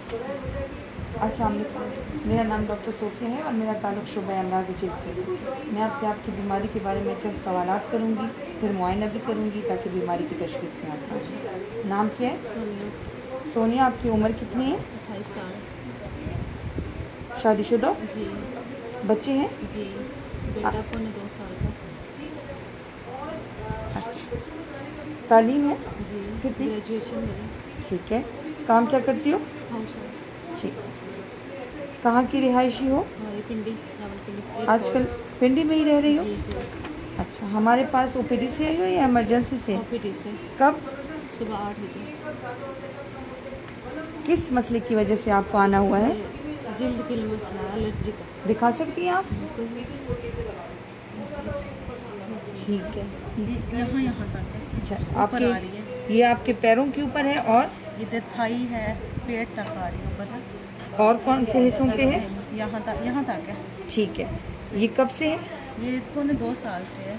अस्सलाम वालेकुम, मेरा नाम डॉक्टर सोफिया है और मेरा ताल्लुक़ शुबा अमराज़ जिल्द से है। मैं आपसे आपकी बीमारी के बारे में चंद सवालात करूँगी, फिर मुआयना भी करूँगी ताकि बीमारी की तशख़ीस में आसानी हो। नाम क्या है? सोनिया। सोनिया, आपकी उम्र कितनी है? 28 साल। शादीशुदा? जी। बच्चे हैं? जी, बेटा पौने 2 साल का। अच्छा, तालीम है? जी, कितनी? ग्रेजुएशन मेरी। ठीक है। काम क्या करती हो? House wife. ठीक। कहाँ की रिहायशी हो? हमारी पिंडी, रावलपिंडी। आजकल पिंडी में ही रह रही हो? जी जी। अच्छा, हमारे पास ओपीडी से आई हो या इमरजेंसी से? ओपीडी से। कब? सुबह 8 बजे। किस मसले की वजह से आपको आना हुआ है? जिल्द के मसला, एलर्जी का। दिखा सकती हैं आप? ठीक है। यहाँ तक है। अच्छा, ऊपर आ रही आपके ये आपके पैरों के ऊपर है और इधर थाई है, पेट तक आ रही है ऊपर है। और कौन से हिस्सों पे है? यहाँ तक है। ठीक है। ये कब से है? ये पौने 2 साल से है।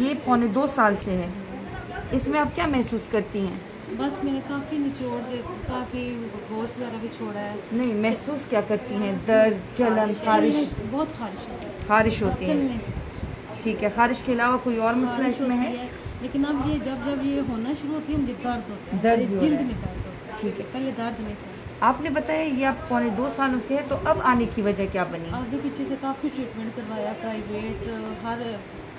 ये पौने 2 साल से है। इसमें आप क्या महसूस करती हैं? बस मैंने काफ़ी निचोड़ के काफ़ी गोश्त वगैरह भी छोड़ा है। नहीं, महसूस क्या करती हैं? दर्द, जलन, खारिश? बहुत खारिश होती है। खारिश होती है। चलने से ठीक है। खारिश के अलावा कोई और मसला खारिश इसमें होती है? लेकिन अब ये जब ये होना शुरू होती है मुझे दर्द होता है। दर्द भी हो जिल्द रहा है। में दर्द होता है। ठीक है। पहले दर्द नहीं था। आपने बताया ये आप पौने 2 सालों से है, तो अब आने की वजह क्या बनी? आगे पीछे से काफ़ी ट्रीटमेंट करवाया, प्राइवेट हर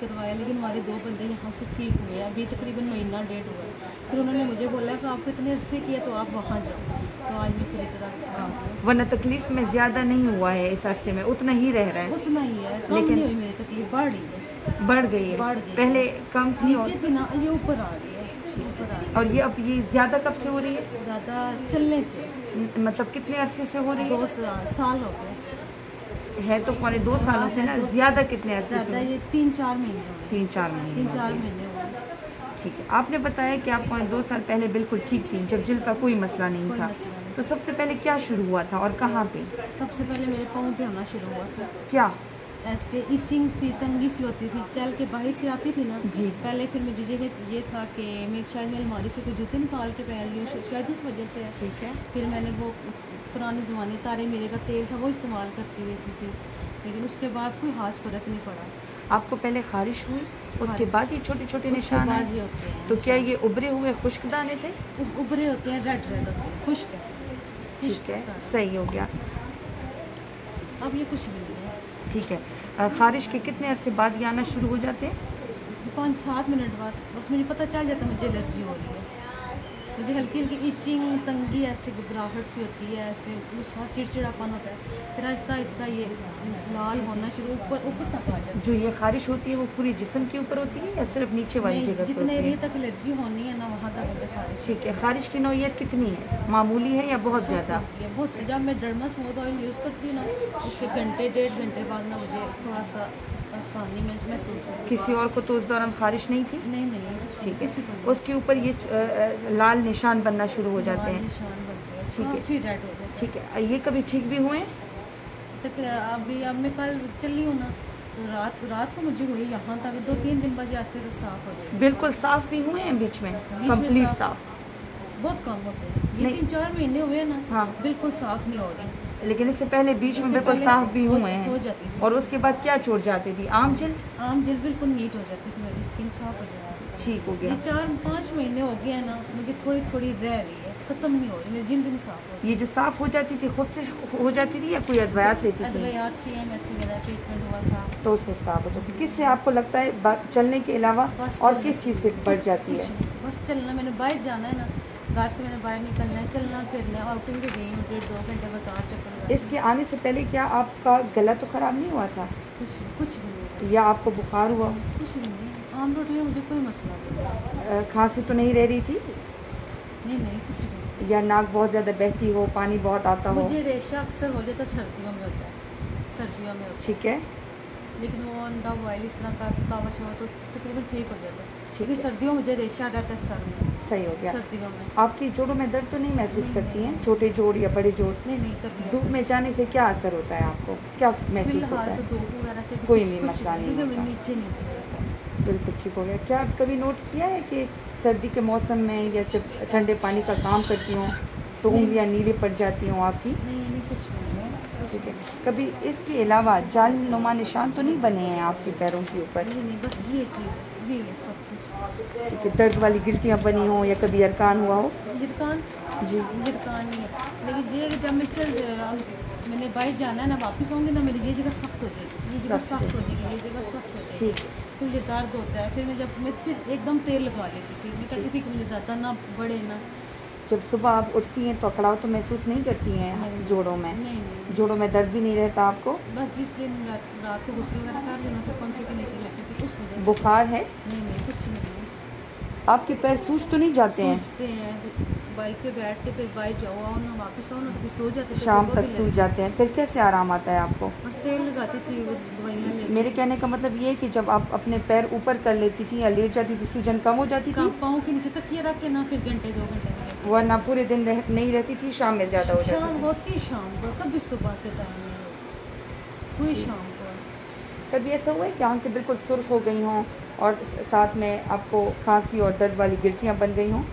करवाया, लेकिन हमारे 2 बंदे यहाँ से ठीक हुए। अभी तकरीबन महीना डेढ़ हुआ। फिर उन्होंने मुझे बोला कि आपको इतने अरसे किया तो आप वहाँ जाओ। तो आज मैं फिर इधर वरना तकलीफ में ज़्यादा नहीं हुआ है इस अरसे में, उतना ही रह रहा है। उतना ही है, कम लेकिन नहीं हुई मेरी तकलीफ, बढ़ रही है। बढ़ गई है। बढ़ गई। पहले कम थी नीचे थी ना, ये ऊपर आ रही है। ऊपर आ रही है। और ये अब ये ज़्यादा कब से हो रही है? ज़्यादा चलने से। मतलब कितने अरसे से हो रही 2 साल हो गए है? तो पौने 2 सालों से ना, ज़्यादा कितने अरसे से? ज़्यादा ये 3-4 महीने हो गए। 3-4 महीने। 3-4 महीने हो गए। ठीक है। आपने बताया कि आप पौने 2 साल पहले बिल्कुल ठीक थी, जब जिल्द का कोई मसला नहीं कोई था। मसला नहीं। तो सबसे पहले क्या शुरू हुआ था और कहाँ पे? सबसे पहले मेरे पाँव पे होना शुरू हुआ था। क्या? ऐसे इचिंग सी, तंगी सी होती थी, चल के बाहर से आती थी ना जी। पहले। फिर मुझे ये था कि मैं शायद मैं अलमारी से कोई जूते निकाल के पहन रही हूँ, शायद उस वजह से। ठीक है। फिर मैंने वो पुराने ज़माने तारे मीरे का तेल था वो इस्तेमाल करती रहती थी, लेकिन उसके बाद कोई खास फ़र्क नहीं पड़ा। आपको पहले खारिश हुई, उसके बाद ये छोटे छोटे उसके निशान बाद आए? ये होते हैं। तो क्या ये उभरे हुए खुश्क दाने थे? उभरे होते हैं, रेड रेड होते हैं, खुश्क है। ठीक है, सही हो गया। अब ये कुछ भी नहीं है। ठीक है। खारिश के कितने अरसे बाद ये आना शुरू हो जाते हैं? 5-7 मिनट बाद बस मुझे पता चल जाता है मुझे एलर्जी हो रही है। मुझे हल्की हल्की इचिंग, तंगी, ऐसे घबराहट सी होती है, ऐसे गुस्सा, चिड़चिड़ापन होता है। फिर आहिस्ता आहिस्ता ये लाल होना शुरू, ऊपर तक आ जाता है। जो ये खारिश होती है वो पूरी जिस्म के ऊपर होती है या सिर्फ नीचे वाली जगह पे जितने होती एरिया है? तक एलर्जी होनी है ना वहाँ तक मुझे खारिश। ठीक है। खारिश की नौइयत कितनी है? मामूली है या बहुत ज़्यादा? होती है बहुत। जब मैं डर्मा स्मूथ ऑयल यूज़ करती हूँ ना, उसके घंटे 1.5 घंटे बाद ना मुझे थोड़ा सा आसानी महसूस होती है। किसी और को तो उस दौरान खारिश नहीं थी? नहीं। ठीक किसी है। को उसके ऊपर ये लाल निशान बनना शुरू हो जाते हैं? निशान बनते हैं, ठीक है। काफ़ी रेड हो जाते हैं। ठीक है। ये कभी ठीक भी हुए? तक अभी अब मैं कल चली हूँ ना, तो रात को मुझे हुई यहाँ तक 2-3 दिन बाद ऐसे तो साफ हो जाए। बिल्कुल साफ भी हुए हैं बीच में? कंप्लीट साफ? बहुत कम होते हैं। ये 3-4 महीने हुए ना। हाँ। बिल्कुल साफ नहीं हो रही। लेकिन इससे पहले बीच में इससे बिल्कुल पहले साफ भी हो हुए हैं? जाती थी। और उसके बाद क्या छोड़ जाती थी? आम जिल्द? आम जिल्द बिल्कुल नीट हो जाती थी, मेरी स्किन साफ हो जाती थी। ठीक हो गया। ये 4-5 महीने हो गए हैं ना, मुझे थोड़ी थोड़ी रह रही है, ख़त्म नहीं हो रही, मेरी जिल्द नहीं साफ हो रही। ये जो साफ हो जाती थी खुद से हो जाती थी या कोई अद्वयात लेती थी? अद्वयात CMH से मेरा ट्रीटमेंट हुआ था। तो उससे साफ हो जाती। किससे आपको लगता है चलने के अलावा और किस चीज़ से बढ़ जाती है? बस चलना। मैंने बाहर जाना है ना, घर से मैंने बाहर निकलना है, चलना फिरना है, आउटिंग पे गई हूँ 1.5-2 घंटे बाजार चक्कर। इसके आने से पहले क्या आपका गला तो ख़राब नहीं हुआ था? कुछ भी नहीं। या आपको बुखार हुआ? कुछ भी नहीं। आम रोटी में मुझे कोई मसला नहीं। खांसी तो नहीं रह रही थी? नहीं कुछ भी नहीं। या नाक बहुत ज़्यादा बहती हो, पानी बहुत आता हो? मुझे रेशा अक्सर हो जाता है, सर्दियों में होता है, सर्दियों में होता है। ठीक है। लेकिन वो अंडा बॉयल इस तरह का कावा शावा तो तकरीबन ठीक हो जाता है। लेकिन सर्दियों में मुझे रेशा रहता है सर में। सही हो गया। सर्दियों में आपकी जोड़ों में दर्द तो नहीं महसूस करती हैं? छोटे जोड़ या बड़े जोड़? नहीं कभी। धूप में जाने से क्या असर होता है आपको? क्या महसूस होता फिलहाल है? तो धूप वगैरह से कोई भी मसला नहीं होता। नीचे बिल्कुल ठीक हो गया। क्या आप कभी नोट किया है कि सर्दी के मौसम में या सिर्फ ठंडे पानी का काम करती हों? तो उंगलियां नीली पड़ जाती हों आपकी? नहीं कुछ नहीं। ठीक है। कभी इसके अलावा जाल नुमा निशान तो नहीं बने हैं आपके पैरों के ऊपर? नहीं बस ये चीज़ है, ये सब कुछ। ठीक है। दर्द वाली गिल्टियाँ बनी हों या कभी अरकान हुआ हो? जिरकान जी। जिरकान नहीं है, लेकिन ये जब मैंने बाइक जाना है ना, वापस आऊँगी ना, मेरी ये जगह सख्त हो जाएगी, ये जगह सख्त हो जाएगी, ये जगह सख्त हो जाएगी, ठीक। तो मुझे दर्द होता है। फिर मैं फिर एकदम तेल लगवा लेती थी, मैं कहती थी कि मुझे ज़्यादा ना बढ़े ना। जब सुबह आप उठती हैं तो अकड़ाव तो महसूस नहीं करती हैं जोड़ों में? नहीं जोड़ों में दर्द भी नहीं रहता आपको? बस जिस दिन रात को गुस्ल वगैरह कर लेना, फिर पंखे के नीचे लेती थी, उस वजह से। बुखार है? नहीं कुछ नहीं है। आपके पैर सूज तो नहीं जाते हैं? सोचते हैं, बाइक पे बैठ के फिर बाइक जाओ आओ ना, वापस आओ ना, तो फिर सो जाते थे, शाम फिर वो तक भी सूज लगती। जाते हैं, फिर कैसे आराम आता है आपको? बस तेल लगाती थी, वो दवाइयाँ लेती। मेरे कहने का मतलब ये है कि जब आप अपने पैर ऊपर कर लेती थी या लेट जाती थी, सूजन कम हो जाती थी? पाँव के नीचे तकिया रख के ना, फिर घंटे 2 घंटे में। वरना पूरे दिन नहीं रहती थी, शाम में ज़्यादा हो जाती शाम थी? होती शाम को, कभी सुबह के टाइम में होती, कोई शाम को। कभी ऐसा हुआ है कि आंखें बिल्कुल सुर्ख हो गई हों और साथ में आपको खांसी और दर्द वाली गिल्टियाँ बन गई हों?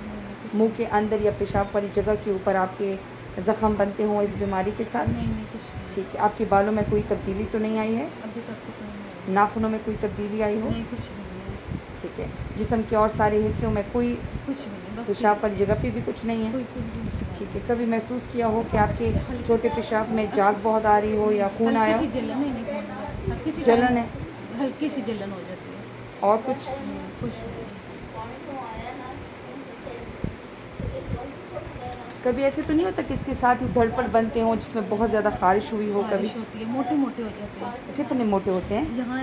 मुंह के अंदर या पेशाब वाली जगह के ऊपर आपके ज़ख़म बनते हों इस बीमारी के साथ? नहीं कुछ नहीं। ठीक है। आपके बालों में कोई तब्दीली तो नहीं आई है? अभी तक तो कोई नहीं। नाखूनों में कोई तब्दीली आई हो? नहीं कुछ भी नहीं। ठीक है। जिस्म के और सारे हिस्सों में कोई कुछ भी नहीं, बस पेशाब वाली जगह पे भी कुछ नहीं है? कोई कुछ भी नहीं। ठीक है। कभी महसूस किया हो कि आपके छोटे पेशाब में जाग बहुत आ रही हो या खून आया? हल्की सी जलन नहीं खून, हल्की सी जलन है? हल्की सी जलन हो जाती है। और कुछ? कुछ भी नहीं। कभी ऐसे तो नहीं होता कि इसके साथ ही धड़पड़ बनते हों जिसमें बहुत ज़्यादा ख़ारिश हुई हो? कभी बारिश होती है, मोटे मोटे हो जाते हैं। कितने मोटे होते हैं? यहाँ